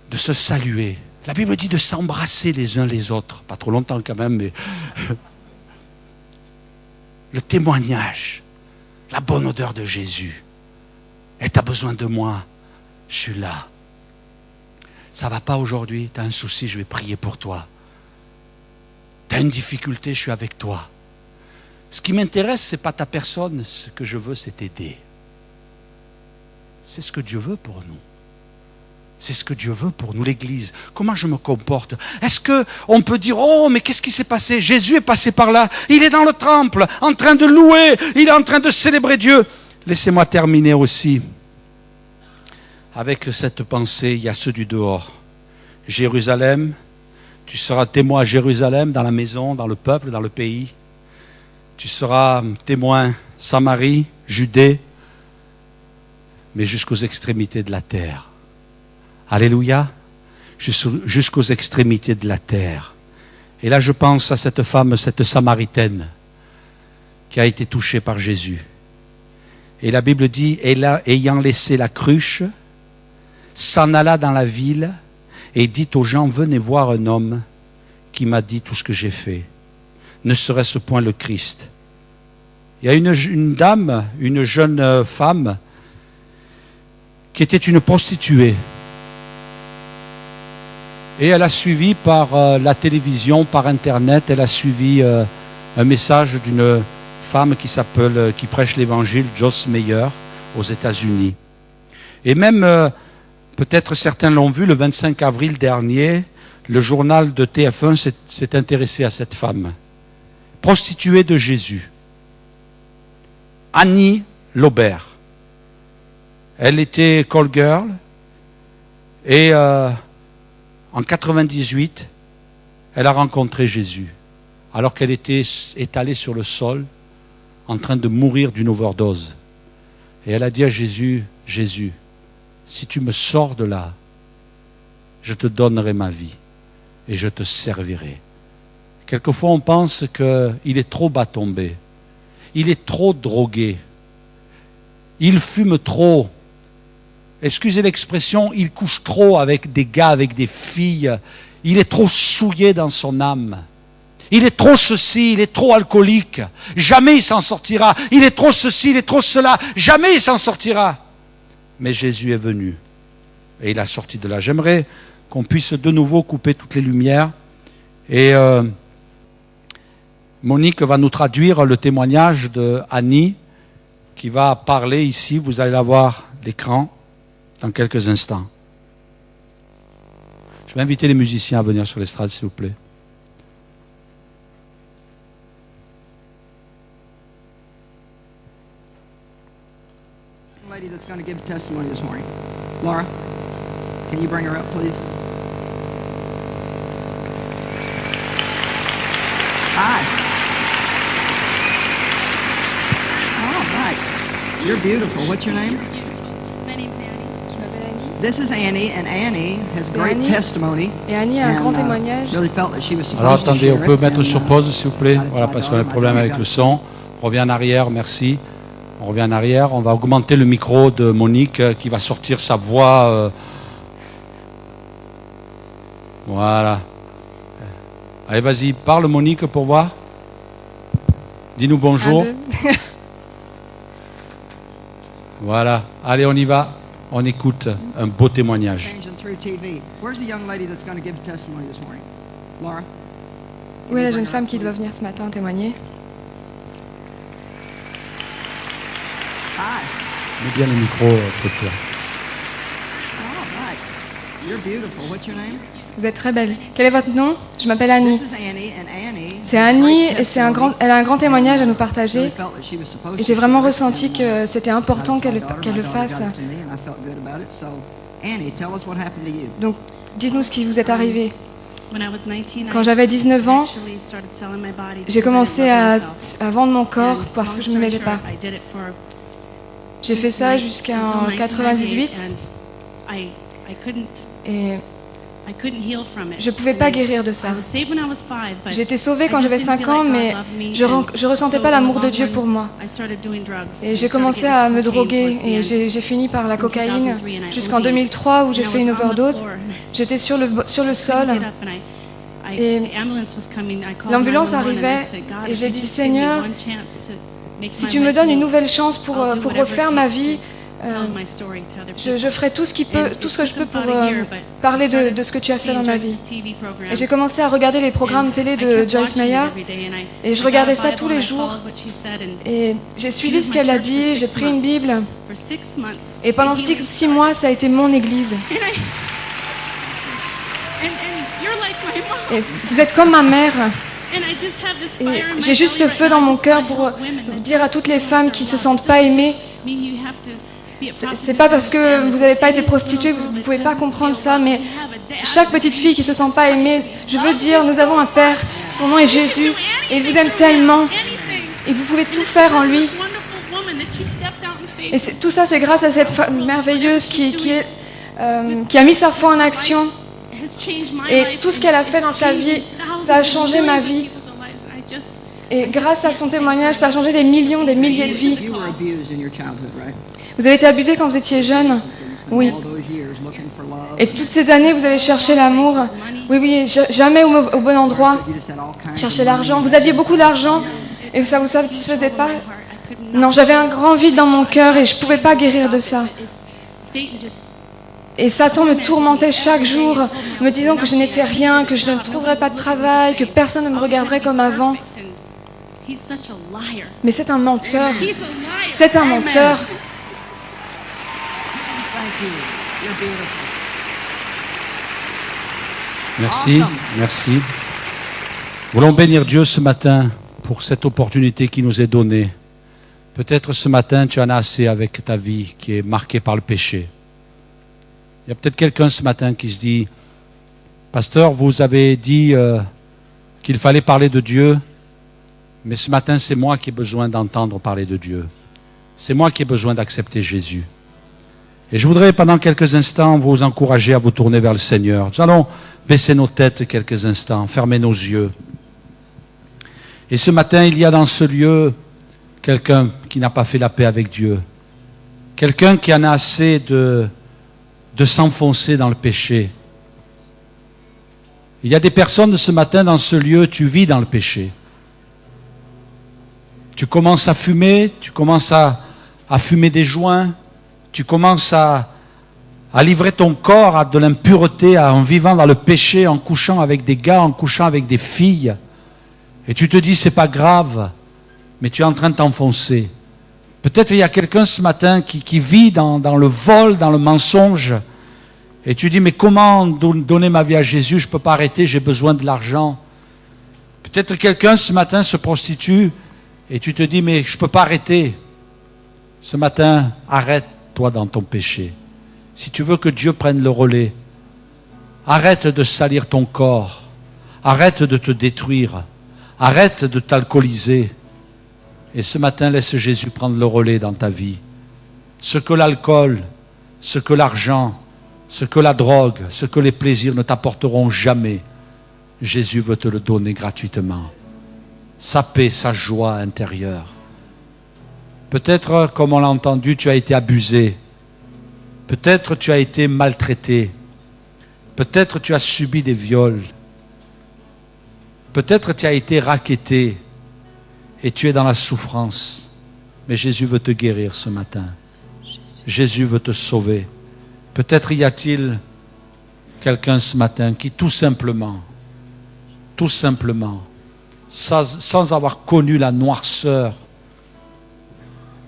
De se saluer. La Bible dit de s'embrasser les uns les autres. Pas trop longtemps quand même, mais... Le témoignage. La bonne odeur de Jésus. Et tu as besoin de moi. Je suis là. Ça va pas aujourd'hui, tu as un souci, je vais prier pour toi. Tu as une difficulté, je suis avec toi. Ce qui m'intéresse, ce n'est pas ta personne, ce que je veux, c'est t'aider. C'est ce que Dieu veut pour nous. C'est ce que Dieu veut pour nous, l'Église. Comment je me comporte? Est-ce qu'on peut dire, oh, mais qu'est-ce qui s'est passé? Jésus est passé par là. Il est dans le temple, en train de louer. Il est en train de célébrer Dieu. Laissez-moi terminer aussi avec cette pensée. Il y a ceux du dehors. Jérusalem, tu seras témoin à Jérusalem, dans la maison, dans le peuple, dans le pays. Tu seras témoin Samarie, Judée, mais jusqu'aux extrémités de la terre. Alléluia, jusqu'aux extrémités de la terre. Et là, je pense à cette femme, cette Samaritaine, qui a été touchée par Jésus. Et la Bible dit, ayant laissé la cruche, s'en alla dans la ville et dit aux gens, venez voir un homme qui m'a dit tout ce que j'ai fait. Ne serait-ce point le Christ? Il y a une dame, une jeune femme, qui était une prostituée. Et elle a suivi par la télévision, par Internet, elle a suivi un message d'une femme qui prêche l'évangile, Joyce Meyer, aux États-Unis. Et même, peut-être certains l'ont vu, le 25 avril dernier, le journal de TF1 s'est intéressé à cette femme. Prostituée de Jésus. Annie Laubert. Elle était call girl et en 98, elle a rencontré Jésus alors qu'elle était étalée sur le sol, en train de mourir d'une overdose. Et elle a dit à Jésus, Jésus, si tu me sors de là, je te donnerai ma vie et je te servirai. Quelquefois, on pense qu'il est trop bas tombé, il est trop drogué, il fume trop. Excusez l'expression, il couche trop avec des gars, avec des filles. Il est trop souillé dans son âme. Il est trop ceci, il est trop alcoolique. Jamais il s'en sortira. Il est trop ceci, il est trop cela. Jamais il s'en sortira. Mais Jésus est venu. Et il a sorti de là. J'aimerais qu'on puisse de nouveau couper toutes les lumières. Et Monique va nous traduire le témoignage de Annie qui va parler ici. Vous allez la voir à l'écran dans quelques instants. Je vais inviter les musiciens à venir sur l'estrade, s'il vous plaît. Lady that's going to give testimony this morning. Laura, can you bring her up, please? Hi. All right. You're beautiful. What's your name? My name's Annie. Je m'appelle Annie. This is Annie, and Annie has C'est great Annie. testimony. Et Annie a un grand témoignage. Really felt that she was supposed Alors to attendez, on share peut it, mettre and, sur pause, s'il vous plaît. got it to Voilà, my parce qu'on a daughter. un problème My avec daughter le got it. son. On revient en arrière, merci. On revient en arrière. On va augmenter le micro de Monique qui va sortir sa voix. Voilà. Allez, vas-y, parle Monique pour voir. Dis-nous bonjour. 1, 2. Voilà. Allez, on y va. On écoute un beau témoignage. Changing through TV. Where's the young lady that's going to give testimony this morning? Laura? Où est la jeune femme qui doit venir ce matin témoigner? Hi. Mets bien le micro, toi. All right. You're beautiful. What's your name? Vous êtes très belle. Quel est votre nom? Je m'appelle Annie. This is Annie, and Annie C'est has Annie great et testimony. elle a un grand témoignage à nous Really partager. felt that she was supposed Et to j'ai vraiment share it, ressenti and, que c'était important qu'elle le my fasse. daughter got it to me, and I felt good about it. So, Annie, tell us what happened to you. Donc, dites-nous ce qui vous est arrivé. Quand Quand j'avais 19 ans, j'ai commencé à vendre mon corps parce que je ne m'aimais pas. J'ai fait ça jusqu'en 98 et je ne pouvais pas guérir de ça. J'ai été sauvée quand j'avais 5 ans, mais je ne ressentais pas l'amour de Dieu pour moi. Et j'ai commencé à me droguer et j'ai fini par la cocaïne jusqu'en 2003 où j'ai fait une overdose. J'étais sur le sol et l'ambulance arrivait et j'ai dit Seigneur, si tu me donnes une nouvelle chance pour refaire ma vie, je ferai tout ce que je peux pour parler de ce que tu as fait dans ma vie. Et j'ai commencé à regarder les programmes télé de Joyce Meyer et je regardais ça tous les jours et j'ai suivi ce qu'elle a dit, j'ai pris une Bible et pendant 6 mois ça a été mon église. Et vous êtes comme ma mère. Et j'ai juste ce feu dans mon cœur pour dire à toutes les femmes qui se sentent pas aimées, c'est pas parce que vous n'avez pas été prostituée que vous ne pouvez pas comprendre ça, mais chaque petite fille qui se sent pas aimée, je veux dire, nous avons un Père, son nom est Jésus, et il vous aime tellement, et vous pouvez tout faire en lui. Et tout ça, c'est grâce à cette femme merveilleuse qui a mis sa foi en action. Et tout ce qu'elle a fait dans sa vie, ça a changé ma vie. Et grâce à son témoignage, ça a changé des milliers de vies. You were abused in your childhood, right? Vous avez été abusé quand vous étiez jeune? Oui. All those years looking for love. Et toutes ces années, vous avez cherché l'amour? Oui, jamais au bon endroit. You just had all kinds Chercher of l'argent. Vous aviez beaucoup d'argent et ça vous satisfaisait pas? Non, j'avais un grand vide dans mon cœur et je pouvais pas guérir de ça. Et Satan me tourmentait chaque jour, me disant que je n'étais rien, que je ne trouverais pas de travail, que personne ne me regarderait comme avant. Mais c'est un menteur. C'est un menteur. Thank you. You're beautiful. Merci, merci. Voulons bénir Dieu ce matin pour cette opportunité qui nous est donnée. Peut-être ce matin, tu en as assez avec ta vie qui est marquée par le péché. Il y a peut-être quelqu'un ce matin qui se dit, Pasteur, vous avez dit qu'il fallait parler de Dieu, mais ce matin, c'est moi qui ai besoin d'entendre parler de Dieu. C'est moi qui ai besoin d'accepter Jésus. Et je voudrais, pendant quelques instants, vous encourager à vous tourner vers le Seigneur. Nous allons baisser nos têtes quelques instants, fermer nos yeux. Et ce matin, il y a dans ce lieu quelqu'un qui n'a pas fait la paix avec Dieu. Quelqu'un qui en a assez de s'enfoncer dans le péché. Il y a des personnes ce matin dans ce lieu, tu vis dans le péché. Tu commences à fumer, tu commences à fumer des joints, tu commences à livrer ton corps à de l'impureté, en vivant dans le péché, en couchant avec des gars, en couchant avec des filles. Et tu te dis, c'est pas grave, mais tu es en train de t'enfoncer. Peut-être il y a quelqu'un ce matin qui vit dans le vol, dans le mensonge. Et tu dis, mais comment donner ma vie à Jésus? Je ne peux pas arrêter, j'ai besoin de l'argent. Peut-être quelqu'un ce matin se prostitue et tu te dis, mais je ne peux pas arrêter. Ce matin, arrête-toi dans ton péché. Si tu veux que Dieu prenne le relais, arrête de salir ton corps. Arrête de te détruire. Arrête de t'alcooliser. Et ce matin, laisse Jésus prendre le relais dans ta vie. Ce que l'alcool, ce que l'argent, ce que la drogue, ce que les plaisirs ne t'apporteront jamais, Jésus veut te le donner gratuitement. Sa paix, sa joie intérieure. Peut-être, comme on l'a entendu, tu as été abusé. Peut-être tu as été maltraité. Peut-être tu as subi des viols. Peut-être tu as été racketté et tu es dans la souffrance. Mais Jésus veut te guérir ce matin. Jésus veut te sauver. Peut-être y a-t-il quelqu'un ce matin qui tout simplement, sans avoir connu la noirceur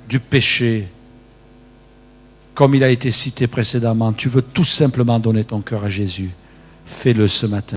du péché, comme il a été cité précédemment, tu veux tout simplement donner ton cœur à Jésus. Fais-le ce matin.